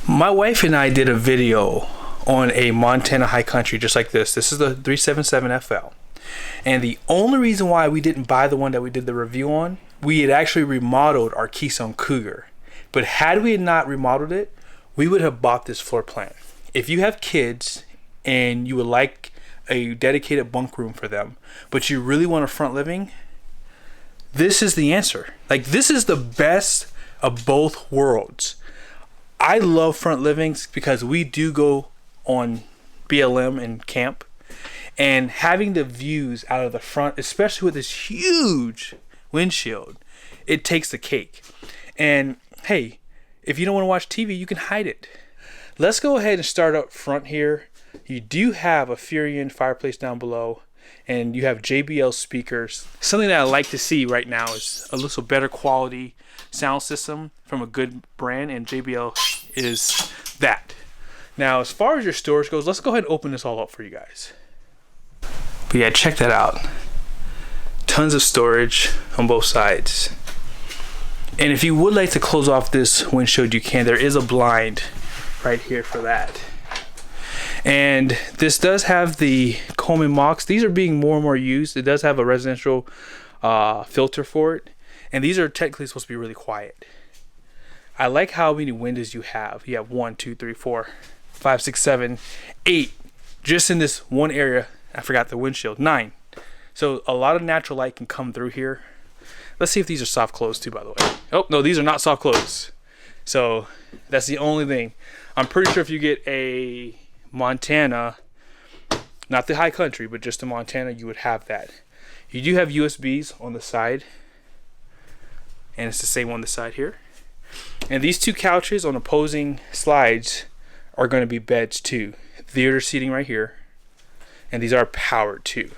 My wife and I did a video on a Montana high country just like this. This is the 377 FL. And the only reason why we didn't buy the one that we did the review on, we had actually remodeled our Keystone Cougar. But had we not remodeled it, we would have bought this floor plan. If you have kids and you would like a dedicated bunk room for them, but you really want a front living, this is the answer. Like, this is the best of both worlds. I love front livings because we do go on BLM and camp, and having the views out of the front, especially with this huge windshield, it takes the cake. And hey, if you don't want to watch TV, you can hide it. Let's go ahead and start up front here. You do have a Furion fireplace down below, and you have JBL speakers. Something that I like to see right now is a little better quality sound system from a good brand, and JBL is that. Now, as far as your storage goes, let's go ahead and open this all up for you guys. But yeah, check that out. Tons of storage on both sides. And if you would like to close off this windshield, you can. There is a blind right here for that. And this does have the Coleman Mox. These are being more and more used. It does have a residential filter for it. And these are technically supposed to be really quiet. I like how many windows you have. You have 1, 2, 3, 4, 5, 6, 7, 8. Just in this one area. I forgot the windshield. 9. So a lot of natural light can come through here. Let's see if these are soft close too, by the way. Oh, no, these are not soft close. So that's the only thing. I'm pretty sure if you get a Montana, not the high country, but just the Montana, you would have that. You do have USBs on the side, and it's the same on the side here. And these two couches on opposing slides are going to be beds too. Theater seating right here, and these are powered too.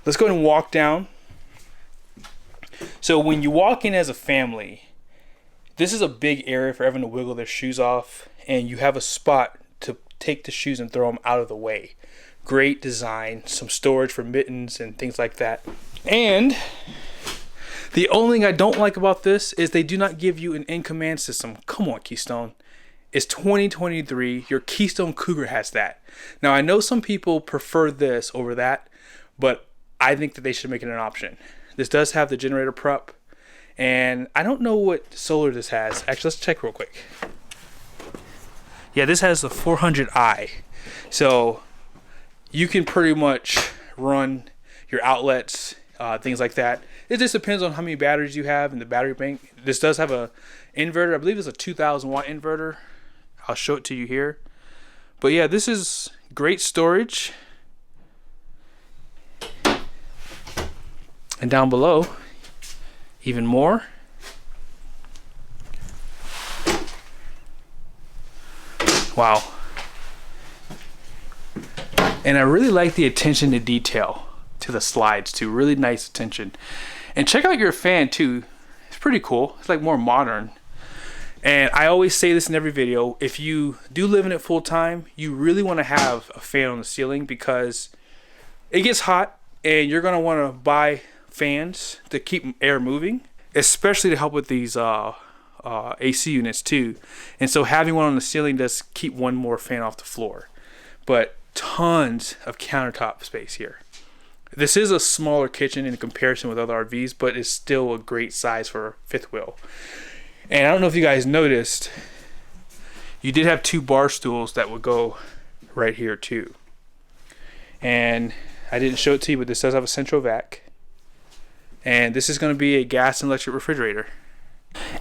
Let's go ahead and walk down. So when you walk in as a family, this is a big area for everyone to wiggle their shoes off, and you have a spot to take the shoes and throw them out of the way. Great design, some storage for mittens and things like that. And the only thing I don't like about this is they do not give you an in-command system. Come on, Keystone. It's 2023. Your Keystone Cougar has that. Now, I know some people prefer this over that, but I think that they should make it an option. This does have the generator prep, and I don't know what solar this has. Actually, let's check real quick. Yeah, this has the 400i. So you can pretty much run your outlets, things like that. It just depends on how many batteries you have in the battery bank. This does have a inverter. I believe it's a 2,000 watt inverter. I'll show it to you here. But yeah, this is great storage. And down below, even more. Wow. And I really like the attention to detail to the slides too. Really nice attention. And check out your fan too. It's pretty cool. It's like more modern. And I always say this in every video. If you do live in it full time, you really want to have a fan on the ceiling because it gets hot and you're going to want to buy fans to keep air moving, especially to help with these AC units too. And so having one on the ceiling does keep one more fan off the floor. But tons of countertop space here. This is a smaller kitchen in comparison with other RVs, but it's still a great size for a fifth wheel. And I don't know if you guys noticed, you did have 2 bar stools that would go right here too. And I didn't show it to you, but this does have a central vac. And this is going to be a gas and electric refrigerator.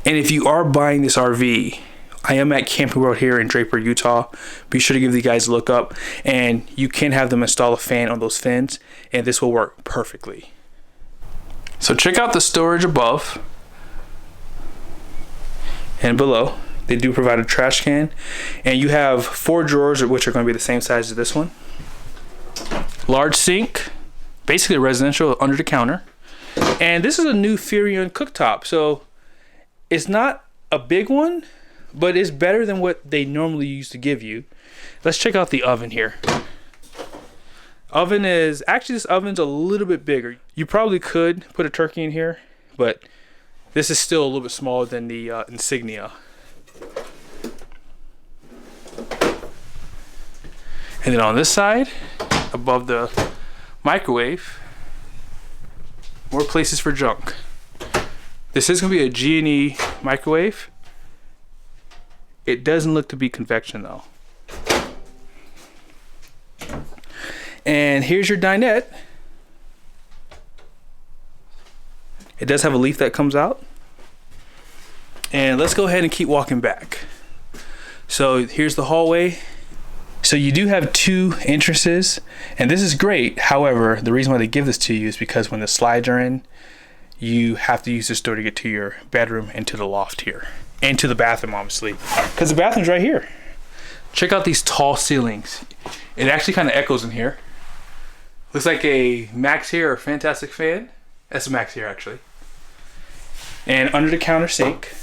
And if you are buying this RV, I am at Camping World here in Draper, Utah. Be sure to give these guys a look up, and you can have them install a fan on those fins, and this will work perfectly. So check out the storage above and below. They do provide a trash can, and you have 4 drawers, which are going to be the same size as this one. Large sink, basically residential under the counter. And this is a new Furion cooktop, so it's not a big one, but it's better than what they normally used to give you. Let's check out the oven here. Oven is, actually this oven's a little bit bigger. You probably could put a turkey in here, but this is still a little bit smaller than the Insignia. And then on this side, above the microwave, more places for junk. This is going to be a G&E microwave. It doesn't look to be convection though. And here's your dinette. It does have a leaf that comes out. And let's go ahead and keep walking back. So here's the hallway. So you do have 2 entrances, and this is great. However, the reason why they give this to you is because when the slides are in, you have to use this door to get to your bedroom and to the loft here. And to the bathroom, obviously. Because the bathroom's right here. Check out these tall ceilings. It actually kind of echoes in here. Looks like a Max here or Fantastic fan. That's a Max here, actually. And under the counter sink.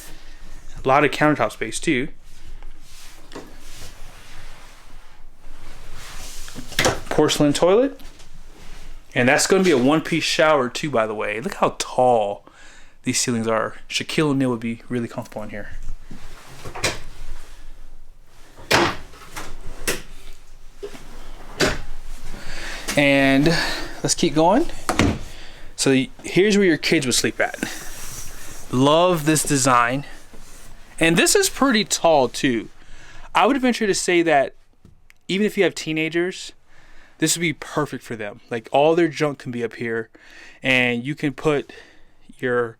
A lot of countertop space, too. Porcelain toilet. And that's going to be a 1-piece shower too, by the way. Look how tall these ceilings are. Shaquille O'Neal would be really comfortable in here. And let's keep going. So here's where your kids would sleep at. Love this design. And this is pretty tall too. I would venture to say that even if you have teenagers, this would be perfect for them. Like all their junk can be up here, and you can put you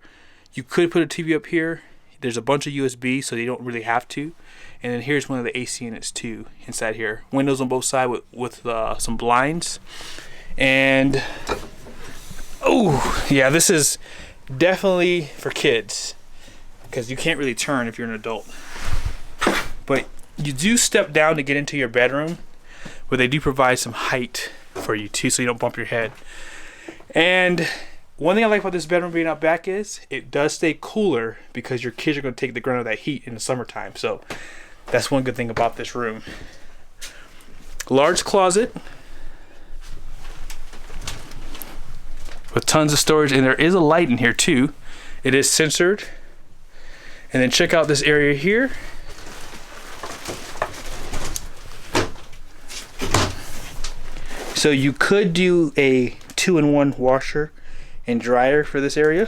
could put a TV up here. There's a bunch of USB, so you don't really have to. And then here's one of the AC units too inside here. Windows on both sides with some blinds. And oh yeah, this is definitely for kids because you can't really turn if you're an adult. But you do step down to get into your bedroom, where they do provide some height for you too, so you don't bump your head. And one thing I like about this bedroom being out back is it does stay cooler because your kids are going to take the grunt of that heat in the summertime. So that's one good thing about this room. Large closet with tons of storage, and there is a light in here too. It is sensored. And then check out this area here. So you could do a 2-in-1 washer and dryer for this area.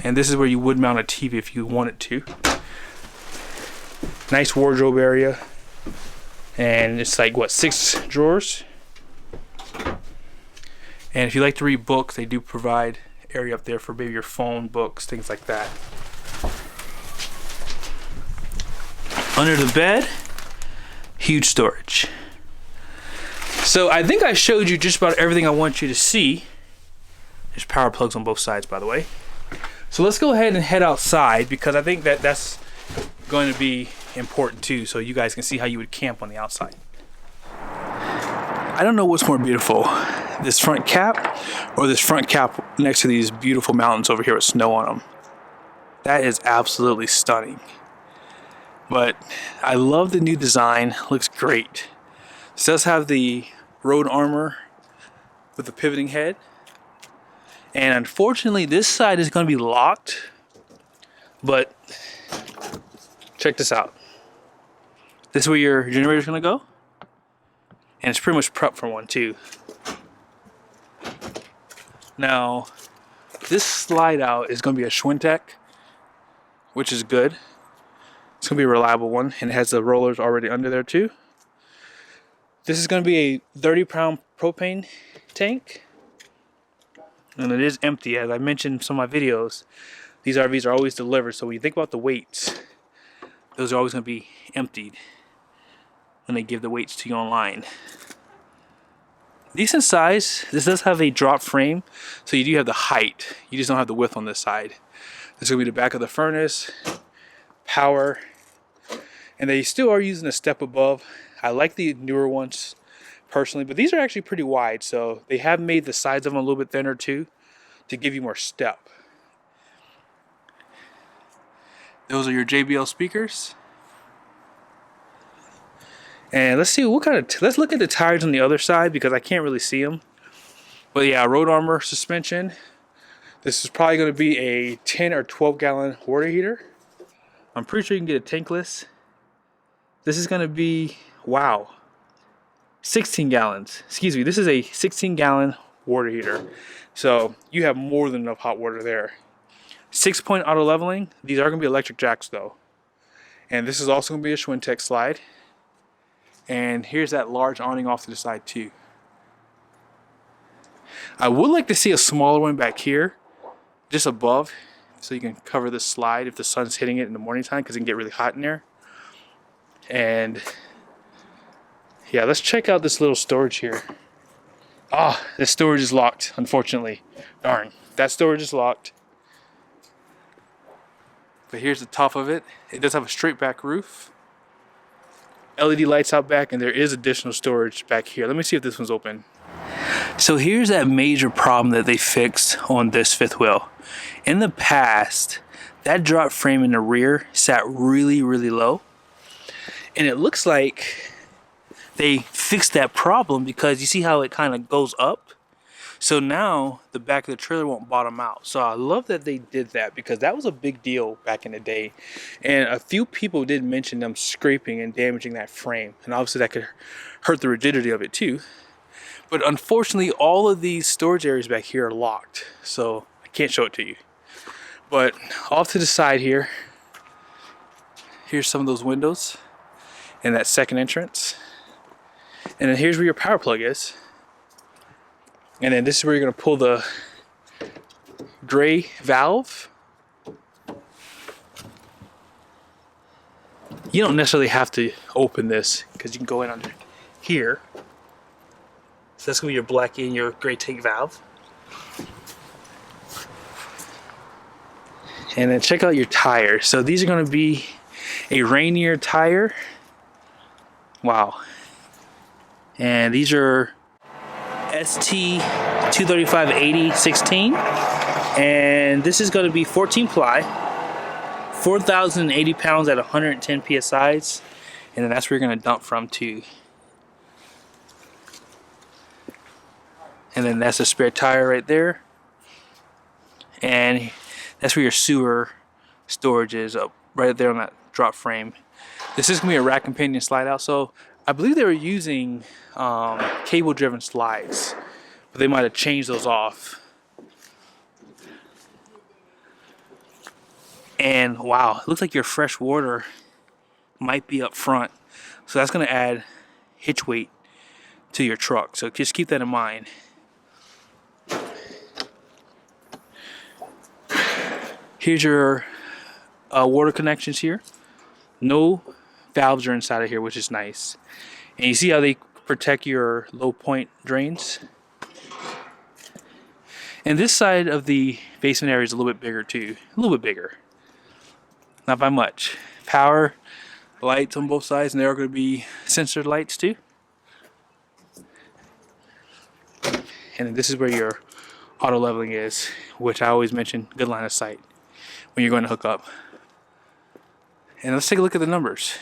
And this is where you would mount a TV if you wanted to. Nice wardrobe area. And it's like, what, 6 drawers? And if you like to read books, they do provide area up there for maybe your phone, books, things like that. Under the bed, huge storage. So I think I showed you just about everything I want you to see. There's power plugs on both sides, by the way. So let's go ahead and head outside, because I think that's going to be important too, so you guys can see how you would camp on the outside. I don't know what's more beautiful, this front cap or this front cap next to these beautiful mountains over here with snow on them. That is absolutely stunning. But I love the new design. Looks great. This does have the road armor with the pivoting head. And unfortunately, this side is going to be locked. But check this out. This is where your generator is going to go. And it's pretty much prepped for one too. Now, this slide out is going to be a SwingCase, which is good. It's going to be a reliable one, and it has the rollers already under there too. This is going to be a 30-pound propane tank, and it is empty. As I mentioned in some of my videos, these RVs are always delivered, so when you think about the weights, those are always going to be emptied when they give the weights to you online. Decent size. This does have a drop frame, so you do have the height. You just don't have the width on this side. This is going to be the back of the furnace, power, and they still are using a step above. I like the newer ones personally, but these are actually pretty wide, so they have made the sides of them a little bit thinner too to give you more step. Those are your JBL speakers. And let's see what kind of, let's look at the tires on the other side because I can't really see them. But yeah, road armor suspension. This is probably going to be a 10 or 12 gallon water heater. I'm pretty sure you can get a tankless. This is going to be, wow, 16 gallons. Excuse me, this is a 16-gallon water heater. So you have more than enough hot water there. 6-point auto leveling. These are going to be electric jacks though. And this is also going to be a SwingTech slide. And here's that large awning off to the side too. I would like to see a smaller one back here, just above, so you can cover the slide if the sun's hitting it in the morning time, because it can get really hot in there. And yeah, let's check out this little storage here. Ah, this storage is locked, unfortunately. Darn, that storage is locked. But here's the top of it. It does have a straight back roof. LED lights out back, and there is additional storage back here. Let me see if this one's open. So here's that major problem that they fixed on this fifth wheel. In the past, that drop frame in the rear sat really, really low. And it looks like they fixed that problem, because you see how it kind of goes up? So now the back of the trailer won't bottom out. So I love that they did that, because that was a big deal back in the day. And a few people did mention them scraping and damaging that frame. And obviously that could hurt the rigidity of it too. But unfortunately, all of these storage areas back here are locked. So I can't show it to you. But off to the side here, here's some of those windows and that second entrance. And then here's where your power plug is. And then this is where you're going to pull the gray valve. You don't necessarily have to open this, because you can go in under here. So that's going to be your black and your gray tank valve. And then check out your tires. So these are going to be a Rainier tire. Wow. And these are ST 235/80/16, and this is going to be 14 ply, 4,080 pounds at 110 psi's, and then that's where you're going to dump from too. And then that's a spare tire right there, and that's where your sewer storage is, up right there on that drop frame. This is going to be a rack companion slide out. So I believe they were using cable driven slides, but they might have changed those off. And wow, it looks like your fresh water might be up front. So that's going to add hitch weight to your truck. So just keep that in mind. Here's your water connections here. No valves are inside of here, which is nice. And you see how they protect your low point drains? And this side of the basement area is a little bit bigger too. A little bit bigger. Not by much. Power lights on both sides, and there are going to be sensor lights too. And then this is where your auto leveling is, which I always mention, good line of sight when you're going to hook up. And let's take a look at the numbers.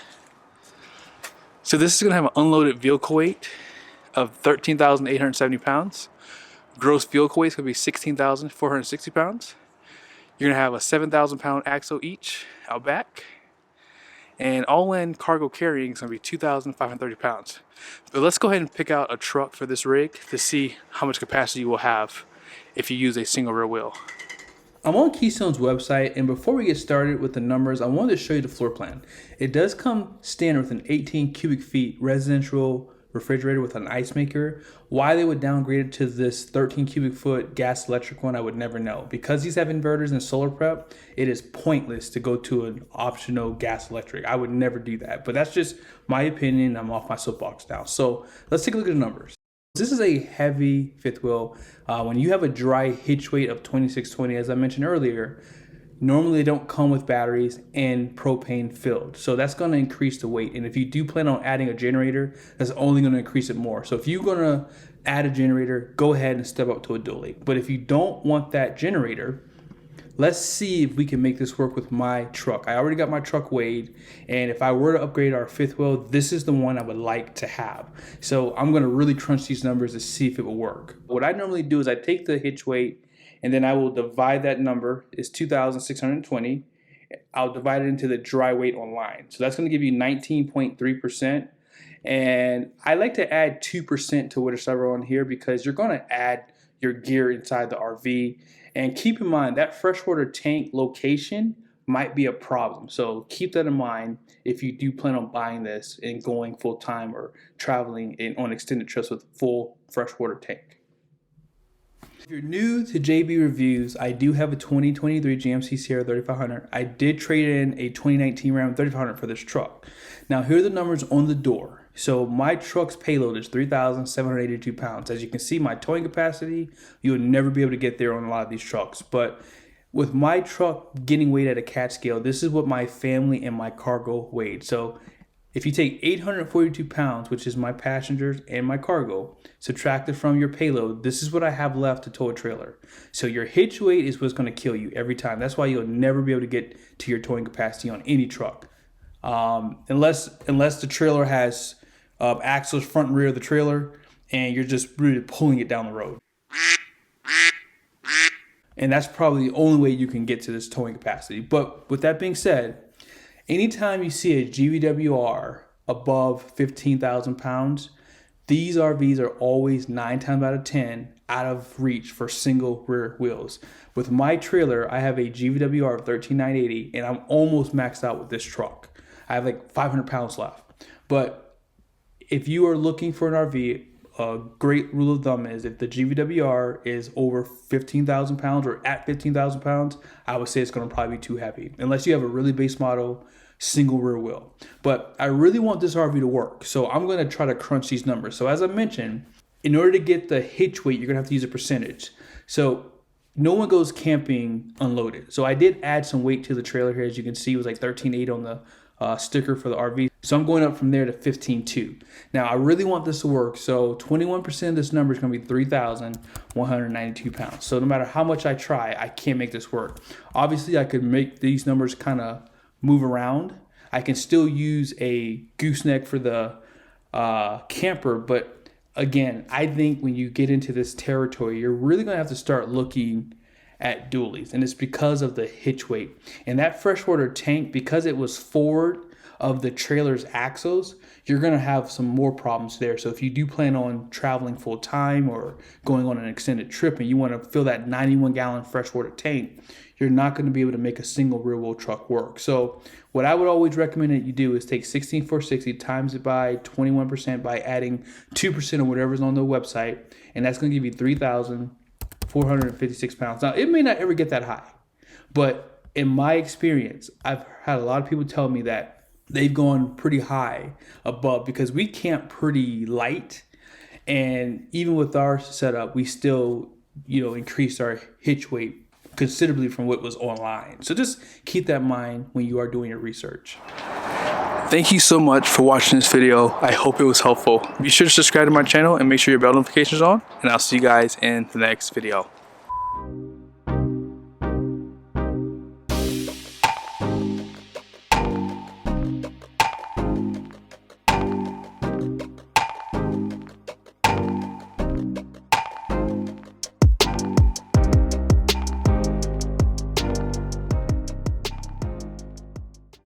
So this is going to have an unloaded vehicle weight of 13,870 pounds. Gross vehicle weight is going to be 16,460 pounds. You're going to have a 7,000 pound axle each out back. And all-in cargo carrying is going to be 2,530 pounds. But let's go ahead and pick out a truck for this rig to see how much capacity you will have if you use a single rear wheel. I'm on Keystone's website, and before we get started with the numbers, I wanted to show you the floor plan. It does come standard with an 18 cubic feet residential refrigerator with an ice maker. Why they would downgrade it to this 13 cubic foot gas electric one, I would never know. Because these have inverters and solar prep, it is pointless to go to an optional gas electric. I would never do that, but that's just my opinion. I'm off my soapbox now. So let's take a look at the numbers. This is a heavy fifth wheel. When you have a dry hitch weight of 2620, as I mentioned earlier, normally they don't come with batteries and propane filled. So that's going to increase the weight. And if you do plan on adding a generator, that's only going to increase it more. So if you're going to add a generator, go ahead and step up to a dually. But if you don't want that generator, let's see if we can make this work with my truck. I already got my truck weighed, and if I were to upgrade our fifth wheel, this is the one I would like to have. So I'm gonna really crunch these numbers to see if it will work. What I normally do is I take the hitch weight, and then I will divide that number, is 2,620, I'll divide it into the dry weight online. So that's going to give you 19.3%. And I like to add 2% to whatever on here because you're going to add your gear inside the RV. And keep in mind that freshwater tank location might be a problem. So keep that in mind if you do plan on buying this and going full time or traveling on extended trips with a full freshwater tank. If you're new to JB Reviews, I do have a 2023 GMC Sierra 3500. I did trade in a 2019 Ram 3500 for this truck. Now here are the numbers on the door. So my truck's payload is 3,782 pounds. As you can see, my towing capacity, you'll never be able to get there on a lot of these trucks. But with my truck getting weighed at a cat scale, this is what my family and my cargo weighed. So if you take 842 pounds, which is my passengers and my cargo, subtract it from your payload, this is what I have left to tow a trailer. So your hitch weight is what's going to kill you every time. That's why you'll never be able to get to your towing capacity on any truck. Unless the trailer has axles front and rear of the trailer and you're just really pulling it down the road. And that's probably the only way you can get to this towing capacity. But with that being said, anytime you see a GVWR above 15,000 pounds, these RVs are always 9 times out of 10 out of reach for single rear wheels. With my trailer, I have a GVWR of 13,980 and I'm almost maxed out with this truck. I have like 500 pounds left. But if you are looking for an RV, a great rule of thumb is if the GVWR is over 15,000 pounds or at 15,000 pounds, I would say it's going to probably be too heavy, unless you have a really base model single rear wheel. But I really want this RV to work, so I'm going to try to crunch these numbers. So as I mentioned, in order to get the hitch weight, you're going to have to use a percentage. So no one goes camping unloaded. So I did add some weight to the trailer here. As you can see, it was like 13.8 on the sticker for the RV. So I'm going up from there to 15.2. Now I really want this to work. So 21% of this number is going to be 3,192 pounds. So no matter how much I try, I can't make this work. Obviously I could make these numbers kind of move around. I can still use a gooseneck for the camper, but again, I think when you get into this territory, you're really going to have to start looking at dualies, and it's because of the hitch weight. And that freshwater tank, because it was forward of the trailer's axles, you're going to have some more problems there. So if you do plan on traveling full time or going on an extended trip and you want to fill that 91-gallon freshwater tank, you're not going to be able to make a single rear wheel truck work. So what I would always recommend that you do is take 16,460 times it by 21% by adding 2% of whatever's on the website, and that's going to give you 3,456 pounds. Now, it may not ever get that high, but in my experience, I've had a lot of people tell me that they've gone pretty high above because we camp pretty light. And even with our setup, we still, increased our hitch weight considerably from what was online. So just keep that in mind when you are doing your research. Thank you so much for watching this video. I hope it was helpful. Be sure to subscribe to my channel and make sure your bell notifications are on, and I'll see you guys in the next video.